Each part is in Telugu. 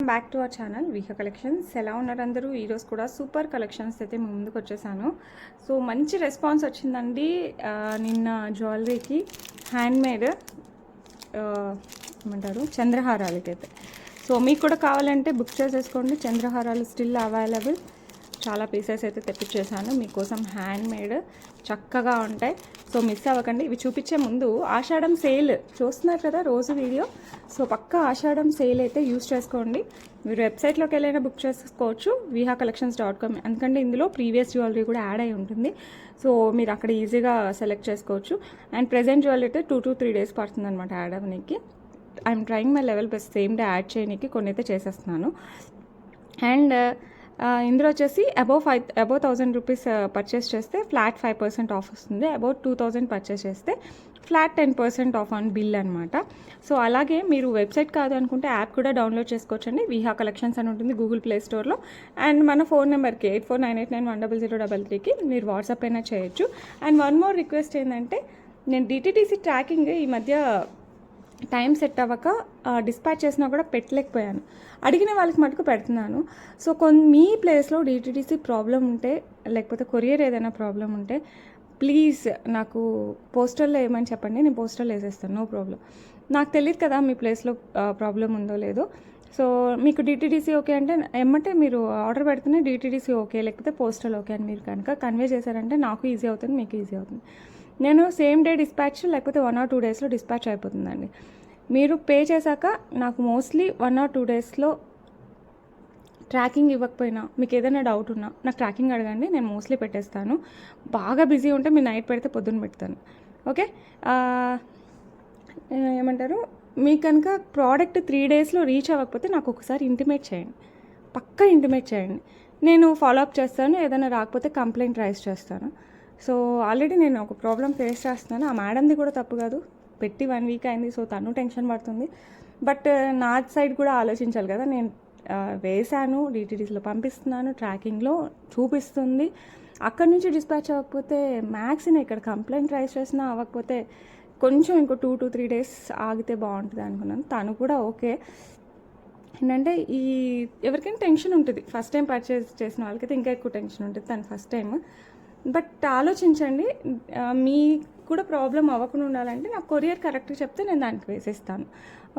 Back to our channel Viha collections. ఎలా ఉన్నారు అందరూ? ఈరోజు కూడా సూపర్ కలెక్షన్స్ అయితే మీ ముందుకు వచ్చేసాను. సో మంచి రెస్పాన్స్ వచ్చిందండి. నిన్న జ్యువెలరీకి హ్యాండ్మేడ్ ఏమంటారు చంద్రహారాలకి అయితే. సో మీకు కూడా కావాలంటే బుక్ చేసేసుకోండి. చంద్రహారాలు స్టిల్ అవైలబుల్. చాలా పీసెస్ అయితే తెప్పించేసాను మీకోసం. హ్యాండ్మేడ్ చక్కగా ఉంటాయి. సో మిస్ అవ్వకండి. ఇవి చూపించే ముందు ఆషాఢం సేల్ చూస్తున్నారు కదా రోజు వీడియో. సో పక్కా ఆషాఢం సేల్ అయితే యూస్ చేసుకోండి. మీరు వెబ్సైట్లోకి వెళ్ళైనా బుక్ చేసుకోవచ్చు, vihacollections.com. ఎందుకంటే ఇందులో ప్రీవియస్ జ్యువెలరీ కూడా యాడ్ అయి ఉంటుంది. సో మీరు అక్కడ ఈజీగా సెలెక్ట్ చేసుకోవచ్చు. అండ్ ప్రెజెంట్ జ్యువెలరీ అయితే 2 to 3 days పడుతుంది అనమాట యాడ్ అవ్వడానికి. I'm trying my level best same day add చేయడానికి కొన్ని అయితే చేసేస్తున్నాను. అండ్ ఇందులో వచ్చేసి అబౌవ్ 1000 రూపీస్ పర్చేస్ చేస్తే ఫ్లాట్ 5% ఆఫ్ వస్తుంది. అబౌట్ 2000 పర్చేస్ చేస్తే ఫ్లాట్ 10% ఆఫ్ ఆన్ బిల్ అనమాట. సో అలాగే మీరు వెబ్సైట్ కాదు అనుకుంటే యాప్ కూడా డౌన్లోడ్ చేసుకోవచ్చండి. విహా కలెక్షన్స్ అని ఉంటుంది గూగుల్ ప్లే స్టోర్లో. అండ్ మన ఫోన్ నెంబర్కి 8498910033కి మీరు వాట్సాప్ అయినా చేయొచ్చు. అండ్ వన్ మోర్ రిక్వెస్ట్ ఏంటంటే, నేను డిటీడీసీ ట్రాకింగ్ ఈ మధ్య టైం సెట్ అవ్వక డిస్పాచ్ చేసినా కూడా పెట్టలేకపోయాను. అడిగిన వాళ్ళకి మటుకు పెడుతున్నాను. సో మీ ప్లేస్లో డిటీడీసీ ప్రాబ్లం ఉంటే, లేకపోతే కొరియర్ ఏదైనా ప్రాబ్లం ఉంటే ప్లీజ్ నాకు పోస్టల్లో ఏమని చెప్పండి, నేను పోస్టల్లో వేసేస్తాను, నో ప్రాబ్లం. నాకు తెలియదు కదా మీ ప్లేస్లో ప్రాబ్లం ఉందో లేదో. సో మీకు డిటీడీసీ ఓకే అంటే ఏమంటే మీరు ఆర్డర్ పెడుతూనే డిటీడీసీ ఓకే లేకపోతే పోస్టల్ ఓకే అని మీరు కనుక కన్వే చేశారంటే నాకు ఈజీ అవుతుంది, మీకు ఈజీ అవుతుంది. నేను సేమ్ డే డిస్పాచ్ లేకపోతే 1 or 2 daysలో డిస్పాచ్ అయిపోతుందండి. మీరు పే చేశాక నాకు మోస్ట్లీ 1 or 2 daysలో ట్రాకింగ్ ఇవ్వకపోయినా, మీకు ఏదైనా డౌట్ ఉన్నా నాకు ట్రాకింగ్ అడగండి, నేను మోస్ట్లీ పెట్టేస్తాను. బాగా బిజీ ఉంటే మీరు నైట్ పెడితే పొద్దున్న పెడతాను. ఓకే, ఏమంటారు, మీకు కనుక ప్రోడక్ట్ 3 daysలో రీచ్ అవ్వకపోతే నాకు ఒకసారి ఇంటిమేట్ చేయండి, పక్కా ఇంటిమేట్ చేయండి. నేను ఫాలోఅప్ చేస్తాను. ఏదైనా రాకపోతే కంప్లైంట్ రైజ్ చేస్తాను. సో ఆల్రెడీ నేను ఒక ప్రాబ్లం ఫేస్ చేస్తున్నాను. ఆ మేడంది కూడా తప్పు కాదు, పెట్టి 1 week అయింది. సో తను టెన్షన్ పడుతుంది. బట్ నా సైడ్ కూడా ఆలోచించాలి కదా. నేను వేశాను, డిటీడీస్లో పంపిస్తున్నాను, ట్రాకింగ్లో చూపిస్తుంది. అక్కడి నుంచి డిస్పాచ్ అవ్వకపోతే మ్యాక్స్ నేను ఇక్కడ కంప్లైంట్ రైజ్ చేసినా అవ్వకపోతే కొంచెం ఇంకో 2 to 3 days ఆగితే బాగుంటుంది అనుకున్నాను. తను కూడా ఓకే. ఏంటంటే ఎవరికైనా టెన్షన్ ఉంటుంది, ఫస్ట్ టైం పర్చేస్ చేసిన వాళ్ళకైతే ఇంకా ఎక్కువ టెన్షన్ ఉంటుంది. తను ఫస్ట్ టైం. బట్ ఆలోచించండి, మీకు కూడా ప్రాబ్లం అవ్వకుండా ఉండాలంటే నాకు కొరియర్ కరెక్ట్గా చెప్తే నేను దానికి వేసేస్తాను.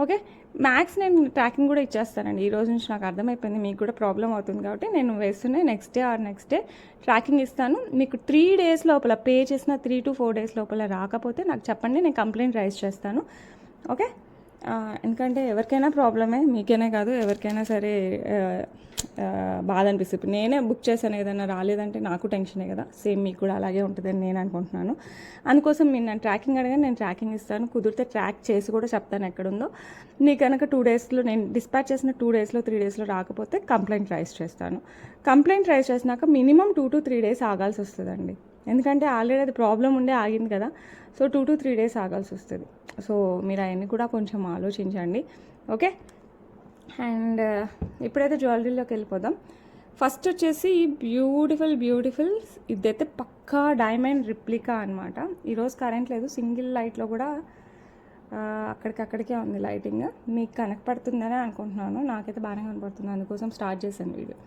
ఓకే, మ్యాక్స్ నేను ట్రాకింగ్ కూడా ఇచ్చేస్తానండి. ఈ రోజు నుంచి నాకు అర్థమైపోయింది మీకు కూడా ప్రాబ్లం అవుతుంది కాబట్టి నేను వేస్తూనే నెక్స్ట్ డే ట్రాకింగ్ ఇస్తాను. మీకు 3 days లోపల పే చేసిన 3 to 4 days లోపల రాకపోతే నాకు చెప్పండి, నేను కంప్లైంట్ రైజ్ చేస్తాను. ఓకే, ఎందుకంటే ఎవరికైనా ప్రాబ్లమే, మీకైనా కాదు ఎవరికైనా సరే బాధ అనిపిస్తుంది. ఇప్పుడు నేనే బుక్ చేశాను, ఏదైనా రాలేదంటే నాకు టెన్షనే కదా. సేమ్ మీకు కూడా అలాగే ఉంటుందని నేను అనుకుంటున్నాను. అందుకోసం మీరు నన్ను ట్రాకింగ్ అడగని నేను ట్రాకింగ్ ఇస్తాను. కుదిరితే ట్రాక్ చేసి కూడా చెప్తాను ఎక్కడుందో. నీకు కనుక 2 daysలో నేను డిస్పాచ్ చేసిన 2 daysలో 3 daysలో రాకపోతే కంప్లైంట్ రైజ్ చేస్తాను. కంప్లైంట్ రైజ్ చేసినాక మినిమం 2 to 3 days ఆగాల్సి వస్తుందండి. ఎందుకంటే ఆల్రెడీ అది ప్రాబ్లం ఉండే ఆగింది కదా. సో 2 to 3 days ఆగాల్సి వస్తుంది. సో మీరు అవన్నీ కూడా కొంచెం ఆలోచించండి. ఓకే, అండ్ ఇప్పుడైతే జ్యువెలరీలోకి వెళ్ళిపోదాం. ఫస్ట్ వచ్చేసి బ్యూటిఫుల్ ఇదైతే పక్కా డైమండ్ రిప్లికా అనమాట. ఈరోజు కరెంట్ లేదు, సింగిల్ లైట్లో కూడా అక్కడికే ఉంది లైటింగ్. మీకు కనపడుతుందని అనుకుంటున్నాను, నాకైతే బాగానే కనపడుతుంది, అందుకోసం స్టార్ట్ చేశాను video.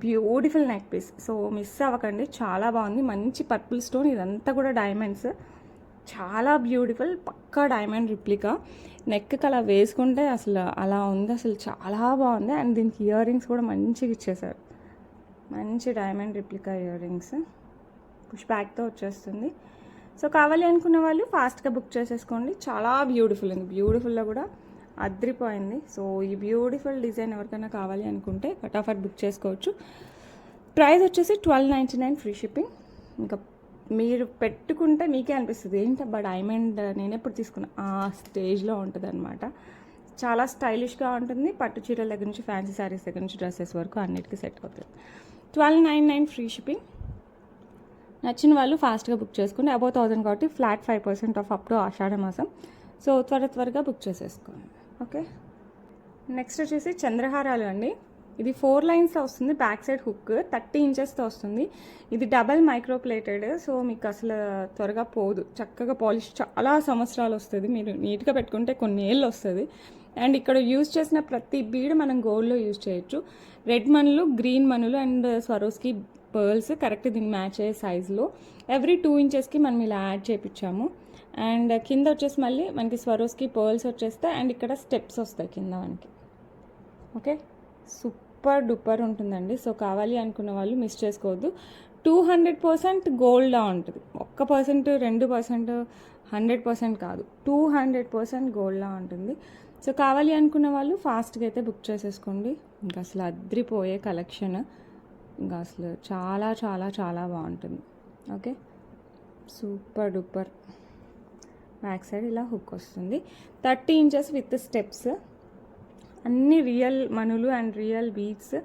Beautiful neck piece, so miss అవ్వకండి, చాలా బాగుంది. మంచి పర్పుల్ స్టోన్, ఇదంతా కూడా డైమండ్స్, చాలా బ్యూటిఫుల్, పక్కా డైమండ్ రిప్లికా. నెక్కి అలా వేసుకుంటే అసలు అలా ఉంది, అసలు చాలా బాగుంది. అండ్ దీనికి ఇయర్ రింగ్స్ కూడా మంచిగా ఇచ్చేసారు, మంచి diamond replica ear rings, push బ్యాక్తో వచ్చేస్తుంది. సో కావాలి అనుకున్న వాళ్ళు ఫాస్ట్గా బుక్ చేసేసుకోండి. చాలా బ్యూటిఫుల్ ఉంది, బ్యూటిఫుల్లో కూడా అద్రిపోయింది. సో ఈ బ్యూటిఫుల్ డిజైన్ ఎవరికైనా కావాలి అనుకుంటే ఫటాఫట్ బుక్ చేసుకోవచ్చు. ప్రైస్ వచ్చేసి 1299 ఫ్రీ షిప్పింగ్. ఇంకా మీరు పెట్టుకుంటే మీకే అనిపిస్తుంది ఏంటబ్బా డైమండ్ నేను ఎప్పుడు తీసుకున్నా ఆ స్టేజ్లో ఉంటుంది అనమాట. చాలా స్టైలిష్గా ఉంటుంది. పట్టు చీరల దగ్గర నుంచి ఫ్యాన్సీ శారీస్ దగ్గర నుంచి డ్రెస్సెస్ వరకు అన్నిటికీ సెట్ అవుతుంది. 1299 ఫ్రీ షిప్పింగ్. నచ్చిన వాళ్ళు ఫాస్ట్గా బుక్ చేసుకుని అబౌవ్ 1000 కాబట్టి ఫ్లాట్ 5% ఆఫ్ అప్ టు ఆషాఢ మాసం. సో త్వరగా బుక్ చేసేసుకోండి. ఓకే, నెక్స్ట్ వచ్చేసి చంద్రహారాలు అండి. ఇది 4 lines వస్తుంది, బ్యాక్ సైడ్ హుక్ 30 inchesతో వస్తుంది. ఇది డబల్ మైక్రో ప్లేటెడ్. సో మీకు అసలు త్వరగా పోదు, చక్కగా పాలిష్ చాలా సంవత్సరాలు వస్తుంది. మీరు నీట్గా పెట్టుకుంటే కొన్ని ఏళ్ళు వస్తుంది. అండ్ ఇక్కడ యూజ్ చేసిన ప్రతి బీడ్ మనం గోల్డ్లో యూజ్ చేయొచ్చు. రెడ్ మనులు, గ్రీన్ మనులు అండ్ స్వరోస్కి పర్ల్స్ కరెక్ట్ దీనికి మ్యాచ్ అయ్యే సైజులో ఎవ్రీ 2 ఇంచెస్కి మనం ఇలా యాడ్ చేయించాము. అండ్ కింద వచ్చేసి మళ్ళీ మనకి స్వరోస్కి పర్ల్స్ వచ్చేస్తాయి అండ్ ఇక్కడ స్టెప్స్ వస్తాయి కింద మనకి. ఓకే, సూపర్ డూపర్ ఉంటుందండి. సో కావాలి అనుకున్న వాళ్ళు మిస్ చేసుకోవద్దు. 200% గోల్డ్లా ఉంటుంది. 1%, 2%, 100% కాదు, 200% గోల్డ్లా ఉంటుంది. సో కావాలి అనుకున్న వాళ్ళు ఫాస్ట్గా అయితే బుక్ చేసేసుకోండి. ఇంకా అసలు అద్రిపోయే కలెక్షన్, ఇంకా అసలు చాలా చాలా చాలా బాగుంటుంది. Okay, super duper. Back side ఇలా హుక్ వస్తుంది, 30 ఇంచెస్ విత్ స్టెప్స్, అన్ని రియల్ మనులు and real beads,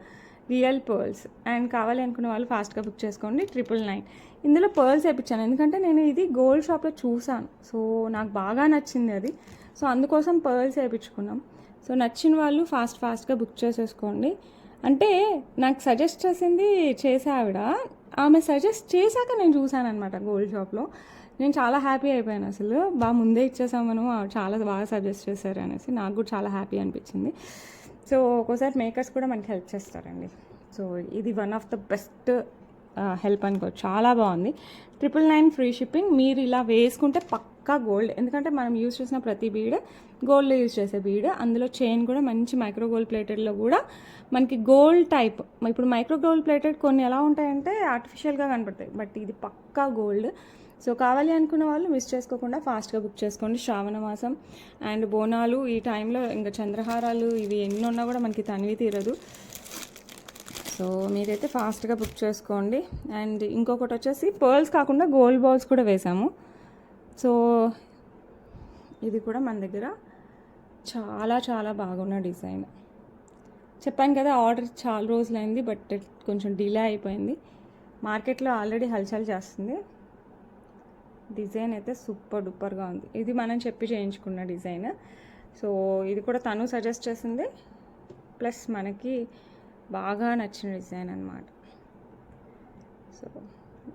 real pearls. And కావాలి అనుకున్న వాళ్ళు ఫాస్ట్గా బుక్ చేసుకోండి. 999. ఇందులో పర్ల్స్ వేయించాను ఎందుకంటే నేను ఇది గోల్డ్ షాప్లో చూసాను. సో నాకు బాగా నచ్చింది అది. సో అందుకోసం పర్ల్స్ వేయించుకున్నాం. సో నచ్చిన వాళ్ళు ఫాస్ట్గా బుక్ చేసేసుకోండి. అంటే నాకు సజెస్ట్ చేసింది చేసే ఆవిడ, ఆమె సజెస్ట్ చేశాక నేను చూసాను అనమాట గోల్డ్ షాప్లో. నేను చాలా హ్యాపీ అయిపోయాను. అసలు బాగా ముందే ఇచ్చేసామను, చాలా బాగా సజెస్ట్ చేశారు అనేసి నాకు కూడా చాలా హ్యాపీ అనిపించింది. సో ఒక్కోసారి మేకర్స్ కూడా మనకి హెల్ప్ చేస్తారండి. సో ఇది one of the best help అనుకోవచ్చు. చాలా బాగుంది. 999 ఫ్రీ షిప్పింగ్. మీరు ఇలా వేసుకుంటే పక్కా గోల్డ్, ఎందుకంటే మనం యూజ్ చేసిన ప్రతి బీడ్ గోల్డ్లో యూజ్ చేసే బీడ్. అందులో చైన్ కూడా మంచి మైక్రో గోల్డ్ ప్లేటెడ్లో కూడా మనకి గోల్డ్ టైప్. ఇప్పుడు మైక్రో గోల్డ్ ప్లేటెడ్ కొన్ని ఎలా ఉంటాయంటే ఆర్టిఫిషియల్గా కనపడతాయి, బట్ ఇది పక్కా గోల్డ్. సో కావాలి అనుకున్న వాళ్ళు మిస్ చేసుకోకుండా ఫాస్ట్గా బుక్ చేసుకోండి. శ్రావణ మాసం అండ్ బోనాలు ఈ టైంలో ఇంకా చంద్రహారాలు ఇవి ఎన్ని ఉన్నా కూడా మనకి తనివి తీరదు. సో మీరైతే ఫాస్ట్గా బుక్ చేసుకోండి. అండ్ ఇంకొకటి వచ్చేసి పర్ల్స్ కాకుండా గోల్డ్ బాల్స్ కూడా వేసాము. సో ఇది కూడా మన దగ్గర చాలా చాలా బాగున్న డిజైన్. చెప్పాను కదా ఆర్డర్ చాలా రోజులైంది, బట్ కొంచెం డిలే అయిపోయింది. మార్కెట్లో ఆల్రెడీ హల్చల్ చేస్తుంది. డిజైన్ అయితే సూపర్ డూపర్గా ఉంది. ఇది మనం చెప్పి చేయించుకున్న డిజైన్. సో ఇది కూడా తను సజెస్ట్ చేసింది, ప్లస్ మనకి బాగా నచ్చిన డిజైన్ అనమాట. సో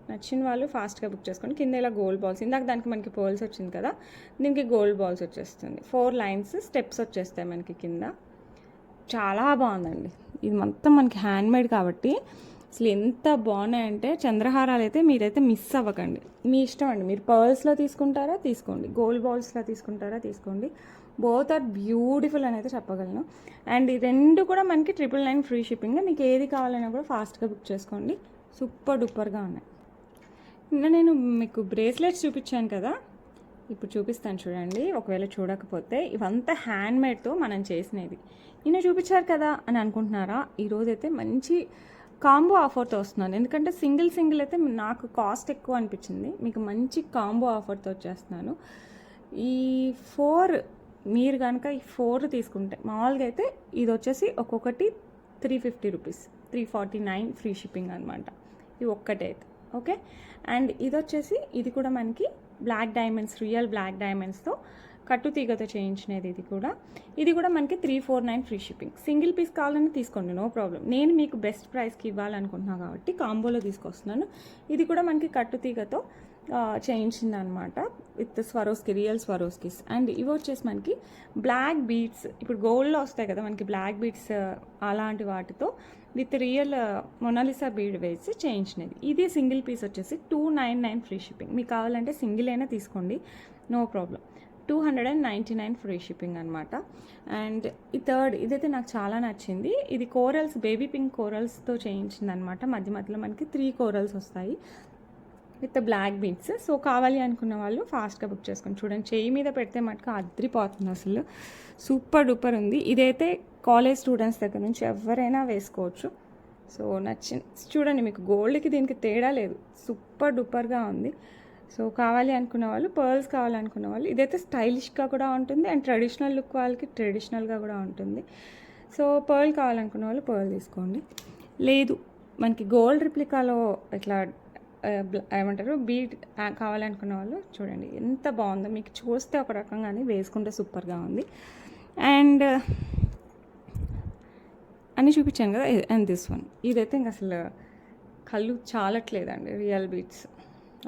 నచ్చిన వాళ్ళు ఫాస్ట్గా బుక్ చేసుకోండి. కింద ఇలా గోల్డ్ బాల్స్, ఇందాక దానికి మనకి పర్ల్స్ వచ్చింది కదా, దీనికి గోల్డ్ బాల్స్ వచ్చేస్తుంది. 4 లైన్స్ స్టెప్స్ వచ్చేస్తాయి మనకి కింద. చాలా బాగుందండి. ఇది మొత్తం మనకి హ్యాండ్మేడ్ కాబట్టి అసలు ఎంత బాగున్నాయంటే చంద్రహారాలు అయితే మీరైతే మిస్ అవ్వకండి. మీ ఇష్టం అండి, మీరు పర్ల్స్లో తీసుకుంటారా తీసుకోండి, గోల్డ్ బాల్స్లో తీసుకుంటారా తీసుకోండి. బోత్ ఆర్ బ్యూటిఫుల్ అని అయితే చెప్పగలను. అండ్ ఈ రెండు కూడా మనకి 999 ఫ్రీ షిప్పింగ్. మీకు ఏది కావాలన్నా కూడా ఫాస్ట్గా బుక్ చేసుకోండి. సూపర్ డూపర్గా ఉన్నాయి. నిన్న నేను మీకు బ్రేస్లెట్స్ చూపించాను కదా, ఇప్పుడు చూపిస్తాను చూడండి. ఒకవేళ చూడకపోతే ఇవంతా హ్యాండ్మేడ్తో మనం చేసినది. నిన్న చూపించారు కదా అని అనుకుంటున్నారా? ఈరోజైతే మంచి కాంబో ఆఫర్తో వస్తున్నాను. ఎందుకంటే సింగిల్ అయితే నాకు కాస్ట్ ఎక్కువ అనిపించింది. మీకు మంచి కాంబో ఆఫర్తో వచ్చేస్తున్నాను. ఈ 4 మీరు కనుక ఈ 4 తీసుకుంటే మామూలుగా అయితే ఇది వచ్చేసి ఒక్కొక్కటి 350 రూపీస్, 349 ఫ్రీ షిప్పింగ్ అనమాట. ఇది ఒక్కటే అయితే ఓకే. అండ్ ఇది వచ్చేసి ఇది కూడా మనకి బ్లాక్ డైమండ్స్, రియల్ బ్లాక్ డైమండ్స్తో కట్టు తీగతో చేయించినది. ఇది కూడా మనకి 349 ఫ్రీ షిప్పింగ్. సింగిల్ పీస్ కావాలని తీసుకోండి, నో ప్రాబ్లం. నేను మీకు బెస్ట్ ప్రైస్కి ఇవ్వాలనుకుంటున్నాను కాబట్టి కాంబోలో తీసుకొస్తున్నాను. ఇది కూడా మనకి కట్టు తీగతో చేయించింది అనమాట, with Swarovski, real Swarovskis. And ఇవి వచ్చేసి మనకి బ్లాక్ బీడ్స్, ఇప్పుడు గోల్డ్లో వస్తాయి కదా మనకి బ్లాక్ బీడ్స్, అలాంటి వాటితో విత్ రియల్ మొనాలిసా బీడ్ వేసి చేయించినది. ఇది సింగిల్ పీస్ వచ్చేసి 299 ఫ్రీ షిప్పింగ్. మీకు కావాలంటే సింగిల్ అయినా తీసుకోండి, నో ప్రాబ్లం. 299 ఫ్రీ షిప్పింగ్ అనమాట. అండ్ ఈ థర్డ్ ఇదైతే నాకు చాలా నచ్చింది. ఇది కోరల్స్, బేబీ పింక్ కోరల్స్తో చేయించింది అనమాట. మధ్యలో మనకి 3 కోరల్స్ వస్తాయి విత్ బ్లాక్ బీడ్స్. సో కావాలి అనుకున్న వాళ్ళు ఫాస్ట్గా బుక్ చేసుకొని చూడండి. చేయి మీద పెడితే మటుకు అద్రిపోతుంది, అసలు సూపర్ డూపర్ ఉంది. ఇదైతే కాలేజ్ స్టూడెంట్స్ దగ్గర నుంచి ఎవరైనా వేసుకోవచ్చు. సో నచ్చింది చూడండి, మీకు గోల్డ్కి దీనికి తేడా లేదు, సూపర్ డూపర్గా ఉంది. సో కావాలి అనుకున్న వాళ్ళు, పర్ల్స్ కావాలనుకున్న వాళ్ళు, ఇదైతే స్టైలిష్గా కూడా ఉంటుంది అండ్ ట్రెడిషనల్ లుక్ వాళ్ళకి ట్రెడిషనల్గా కూడా ఉంటుంది. సో పర్ల్ కావాలనుకున్న వాళ్ళు పర్ల్ తీసుకోండి. లేదు మనకి గోల్డ్ రిప్లికాలో ఇట్లా ఏమంటారు బీడ్ కావాలనుకున్న వాళ్ళు చూడండి ఎంత బాగుందో. మీకు చూస్తే ఒక రకంగానే వేసుకుంటే సూపర్గా ఉంది. అండ్ అన్నీ చూపించాను కదా. అండ్ దిస్ వన్, ఇదైతే ఇంక అసలు కళ్ళు చాలట్లేదండి, రియల్ బీడ్స్.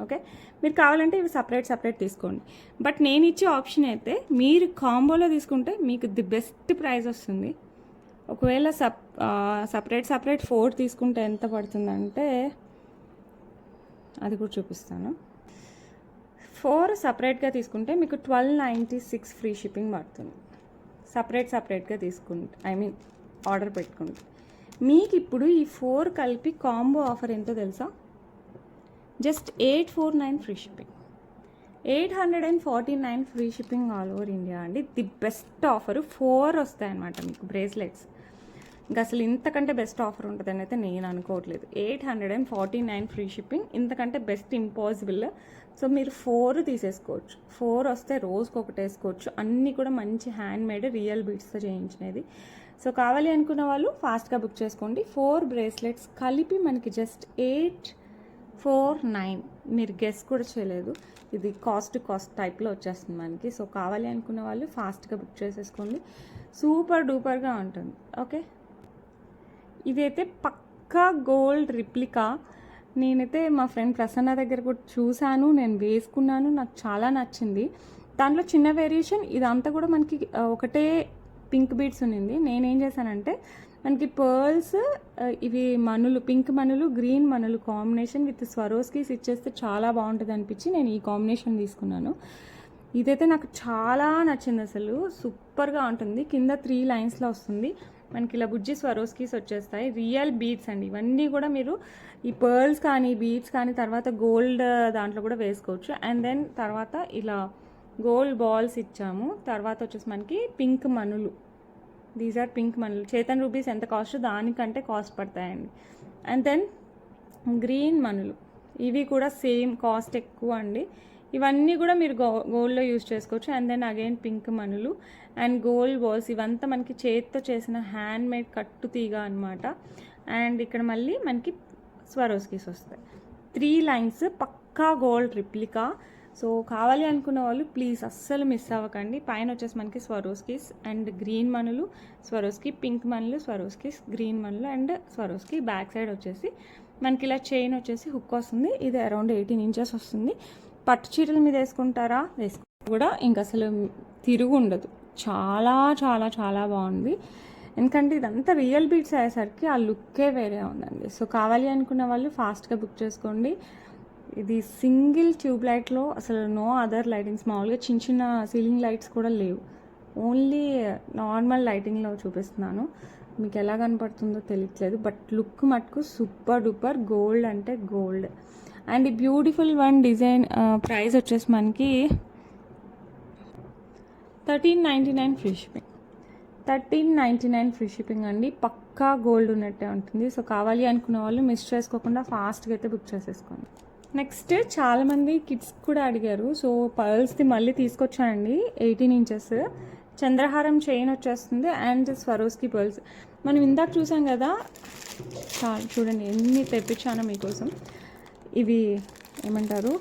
ఓకే, మీరు కావాలంటే ఇవి సపరేట్ తీసుకోండి. బట్ నేను ఇచ్చే ఆప్షన్ అయితే మీరు కాంబోలో తీసుకుంటే మీకు ది బెస్ట్ ప్రైస్ వస్తుంది. ఒకవేళ సపరేట్ 4 తీసుకుంటే ఎంత పడుతుందంటే అది కూడా చూపిస్తాను. 4 సపరేట్గా తీసుకుంటే మీకు 1296 ఫ్రీ షిప్పింగ్ పడుతుంది. సపరేట్గా తీసుకుంటే ఆర్డర్ పెట్టుకుంటే. మీకు ఇప్పుడు ఈ 4 కలిపి కాంబో ఆఫర్ ఎంతో తెలుసా? Just 849 free shipping, 849 free shipping all over India అండి. The best offer. 4 వస్తాయన్నమాట మీకు బ్రేస్లెట్స్. ఇంకా అసలు ఇంతకంటే బెస్ట్ ఆఫర్ ఉంటుందని అయితే నేను అనుకోవట్లేదు. 849 ఫ్రీ షిప్పింగ్, ఇంతకంటే బెస్ట్ ఇంపాసిబుల్. సో మీరు 4 తీసేసుకోవచ్చు. 4 వస్తే రోజుకి ఒకటి వేసుకోవచ్చు. అన్నీ కూడా మంచి హ్యాండ్ మేడ్ రియల్ బీడ్స్తో చేయించినది. సో కావాలి అనుకున్న వాళ్ళు ఫాస్ట్గా బుక్ చేసుకోండి. 4 బ్రేస్లెట్స్ కలిపి మనకి జస్ట్ 849. మీరు గెస్ కూడా చేయలేదు. ఇది కాస్ట్ టైప్లో వచ్చేస్తుంది మనకి. సో కావాలి అనుకున్న వాళ్ళు ఫాస్ట్గా బుక్ చేసేసుకోండి. సూపర్ డూపర్గా ఉంటుంది. ఓకే, ఇదైతే పక్కా గోల్డ్ రిప్లికా. నేనైతే మా ఫ్రెండ్ ప్రసన్న దగ్గర కూడా చూశాను, నేను వేసుకున్నాను, నాకు చాలా నచ్చింది. దాంట్లో చిన్న వేరియేషన్, ఇదంతా కూడా మనకి ఒకటే పింక్ బీడ్స్ ఉన్నింది. నేనేం చేశానంటే మనకి పర్ల్స్, ఇవి మనులు, పింక్ మనులు, గ్రీన్ మనులు కాంబినేషన్ విత్ స్వరోస్కీస్ ఇచ్చేస్తే చాలా బాగుంటుంది అనిపించి నేను ఈ కాంబినేషన్ తీసుకున్నాను. ఇదైతే నాకు చాలా నచ్చింది. అసలు సూపర్గా ఉంటుంది. కింద 3 లైన్స్లో వస్తుంది మనకి. ఇలా బుజ్జి స్వరోస్కీస్ వచ్చేస్తాయి. రియల్ బీడ్స్ అండి ఇవన్నీ కూడా. మీరు ఈ పర్ల్స్ కానీ బీడ్స్ కానీ తర్వాత గోల్డ్ దాంట్లో కూడా వేసుకోవచ్చు. అండ్ దెన్ తర్వాత ఇలా గోల్డ్ బాల్స్ ఇచ్చాము. తర్వాత వచ్చేసి మనకి పింక్ మనులు, దీస్ ఆర్ పింక్ మనులు. చేతన్ రూపీస్ ఎంత కాస్ట్ దానికంటే కాస్ట్ పడతాయండి. అండ్ దెన్ గ్రీన్ మనులు, ఇవి కూడా సేమ్ కాస్ట్ ఎక్కువ అండి. ఇవన్నీ కూడా మీరు గోల్డ్లో యూజ్ చేసుకోవచ్చు. అండ్ దెన్ అగైన్ పింక్ మనులు అండ్ గోల్డ్ బాల్స్, ఇవంతా మనకి చేతితో చేసిన హ్యాండ్ మేడ్ కట్టు తీగ అనమాట. అండ్ ఇక్కడ మళ్ళీ మనకి స్వరోస్కీస్ వస్తాయి. 3 లైన్స్ పక్కా గోల్డ్ రిప్లికా. సో కావాలి అనుకున్న వాళ్ళు ప్లీజ్ అస్సలు మిస్ అవ్వకండి. పైన వచ్చేసి మనకి స్వరోస్కీస్ అండ్ గ్రీన్ మనులు, స్వరోస్కీ, పింక్ మనులు, స్వరోస్కీస్, గ్రీన్ మనులు అండ్ స్వరోస్కీ. బ్యాక్ సైడ్ వచ్చేసి మనకి ఇలా చైన్ వచ్చేసి హుక్ వస్తుంది. ఇది అరౌండ్ 18 ఇంచెస్ వస్తుంది. పట్టు చీరల మీద వేసుకుంటారా కూడా ఇంక అసలు తిరుగు ఉండదు. చాలా చాలా చాలా బాగుంది. ఎందుకంటే ఇదంతా రియల్ బీడ్స్ అయ్యేసరికి ఆ లుక్కే వేరే ఉందండి. సో కావాలి అనుకున్న వాళ్ళు ఫాస్ట్గా బుక్ చేసుకోండి. ఇది సింగిల్ ట్యూబ్ లైట్లో, అసలు నో అదర్ లైటింగ్స్. మామూలుగా చిన్న సీలింగ్ లైట్స్ కూడా లేవు, ఓన్లీ నార్మల్ లైటింగ్లో చూపిస్తున్నాను. మీకు ఎలా కనపడుతుందో తెలియట్లేదు, బట్ లుక్ మటుకు సూపర్ డూపర్. గోల్డ్ అంటే గోల్డ్. అండ్ ఈ బ్యూటిఫుల్ వన్ డిజైన్ ప్రైస్ వచ్చేసి మనకి 1399 ఫ్రీ షిప్పింగ్. 1399 ఫ్రీ షిప్పింగ్ అండి. పక్కా గోల్డ్ ఉన్నట్టే ఉంటుంది. సో కావాలి అనుకున్న వాళ్ళు మిస్ చేసుకోకుండా ఫాస్ట్గా అయితే బుక్ చేసేసుకోండి. నెక్స్ట్ చాలామంది కిడ్స్ కూడా అడిగారు. సో పర్ల్స్ది మళ్ళీ తీసుకొచ్చానండి. 18 ఇంచెస్ చంద్రహారం చైన్ వచ్చేస్తుంది అండ్ స్వరోస్కీ పర్ల్స్. మనం ఇందాక చూసాం కదా, చూడండి ఎన్ని తెప్పించానో మీకోసం. ఇవి ఏమంటారు,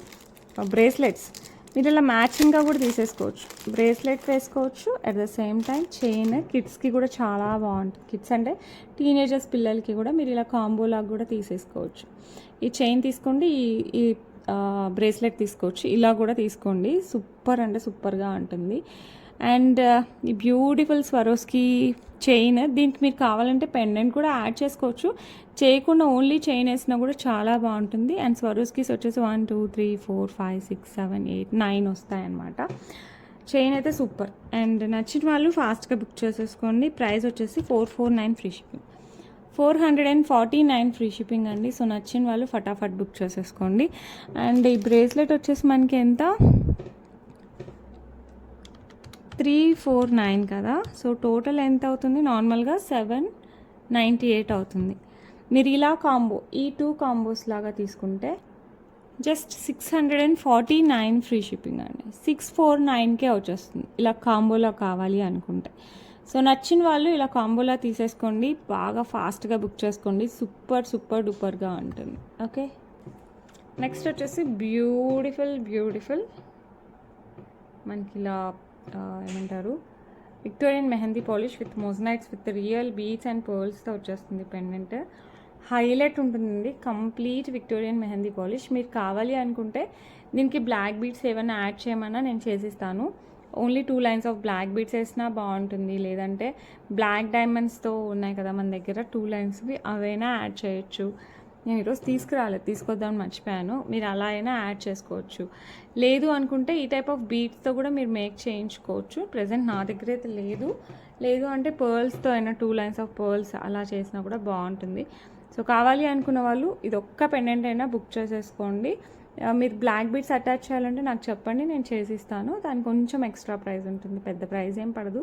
బ్రేస్లెట్స్. మీరు ఇలా మ్యాచింగ్గా కూడా తీసేసుకోవచ్చు. బ్రేస్లెట్ వేసుకోవచ్చు, at the same time chain. కిడ్స్కి కూడా చాలా బాగుంటుంది. కిడ్స్ అంటే టీనేజర్స్ పిల్లలకి కూడా మీరు ఇలా కాంబోలాగా కూడా తీసేసుకోవచ్చు. ఈ చైన్ తీసుకోండి, ఈ బ్రేస్లెట్ తీసుకోవచ్చు, ఇలా కూడా తీసుకోండి. సూపర్ అంటే సూపర్గా ఉంటుంది. అండ్ ఈ బ్యూటిఫుల్ స్వరోస్కీ చైన్, దీనికి మీరు కావాలంటే పెండెంట్ కూడా యాడ్ చేసుకోవచ్చు. చేయకుండా ఓన్లీ చైన్ వేసినా కూడా చాలా బాగుంటుంది. అండ్ స్వరోస్కీస్ వచ్చేసి 1 2 3 4 5 6 7 8 9 వస్తాయన్నమాట. చైన్ అయితే సూపర్. అండ్ నచ్చిన వాళ్ళు ఫాస్ట్గా బుక్ చేసేసుకోండి. ప్రైస్ వచ్చేసి 449 ఫ్రీ షిప్పింగ్, 449 ఫ్రీ షిప్పింగ్ అండి. సో నచ్చిన వాళ్ళు ఫటాఫట్ బుక్ చేసేసుకోండి. అండ్ ఈ బ్రేస్లెట్ వచ్చేసి మనకి ఎంత, 349 కదా. సో టోటల్ ఎంత అవుతుంది, నార్మల్గా 798 అవుతుంది. మీరు ఇలా కాంబో, ఈ 2 కాంబోస్ లాగా తీసుకుంటే జస్ట్ 649 ఫ్రీ షిప్పింగ్ అండి. 649కే వచ్చేస్తుంది ఇలా కాంబోలో కావాలి అనుకుంటే. సో నచ్చిన వాళ్ళు ఇలా కాంబోలా తీసేసుకోండి, బాగా ఫాస్ట్గా బుక్ చేసుకోండి. సూపర్ సూపర్ డూపర్గా ఉంటుంది. ఓకే, నెక్స్ట్ వచ్చేసి బ్యూటిఫుల్ మనకి ఇలా ఏమంటారు, Victorian mehndi polish with moissanites with real beads and పర్ల్స్తో వచ్చేస్తుంది పెండెంట్. హైలైట్ ఉంటుందండి. Complete Victorian mehndi polish. మీరు కావాలి అనుకుంటే దీనికి బ్లాక్ బీడ్స్ ఏమైనా యాడ్ చేయమన్నా నేను చేసిస్తాను. Only 2 lines of black beads వేసినా బాగుంటుంది, లేదంటే బ్లాక్ డైమండ్స్తో ఉన్నాయి కదా మన దగ్గర 2 లైన్స్వి, అవైనా యాడ్ చేయొచ్చు. నేను ఈరోజు తీసుకొద్దామని మర్చిపోయాను. మీరు అలా అయినా యాడ్ చేసుకోవచ్చు. లేదు అనుకుంటే ఈ టైప్ ఆఫ్ బీడ్స్తో కూడా మీరు మేక్ చేయించుకోవచ్చు. ప్రజెంట్ నా దగ్గర అయితే లేదు అంటే పర్ల్స్తో అయినా 2 లైన్స్ ఆఫ్ పర్ల్స్ అలా చేసినా కూడా బాగుంటుంది. సో కావాలి అనుకున్న వాళ్ళు ఇది ఒక్క పెండెంట్ అయినా బుక్ చేసేసుకోండి. మీరు బ్లాక్ బీడ్స్ అటాచ్ చేయాలంటే నాకు చెప్పండి, నేను చేసిస్తాను. దానికి కొంచెం ఎక్స్ట్రా ప్రైస్ ఉంటుంది, పెద్ద ప్రైస్ ఏం పడదు.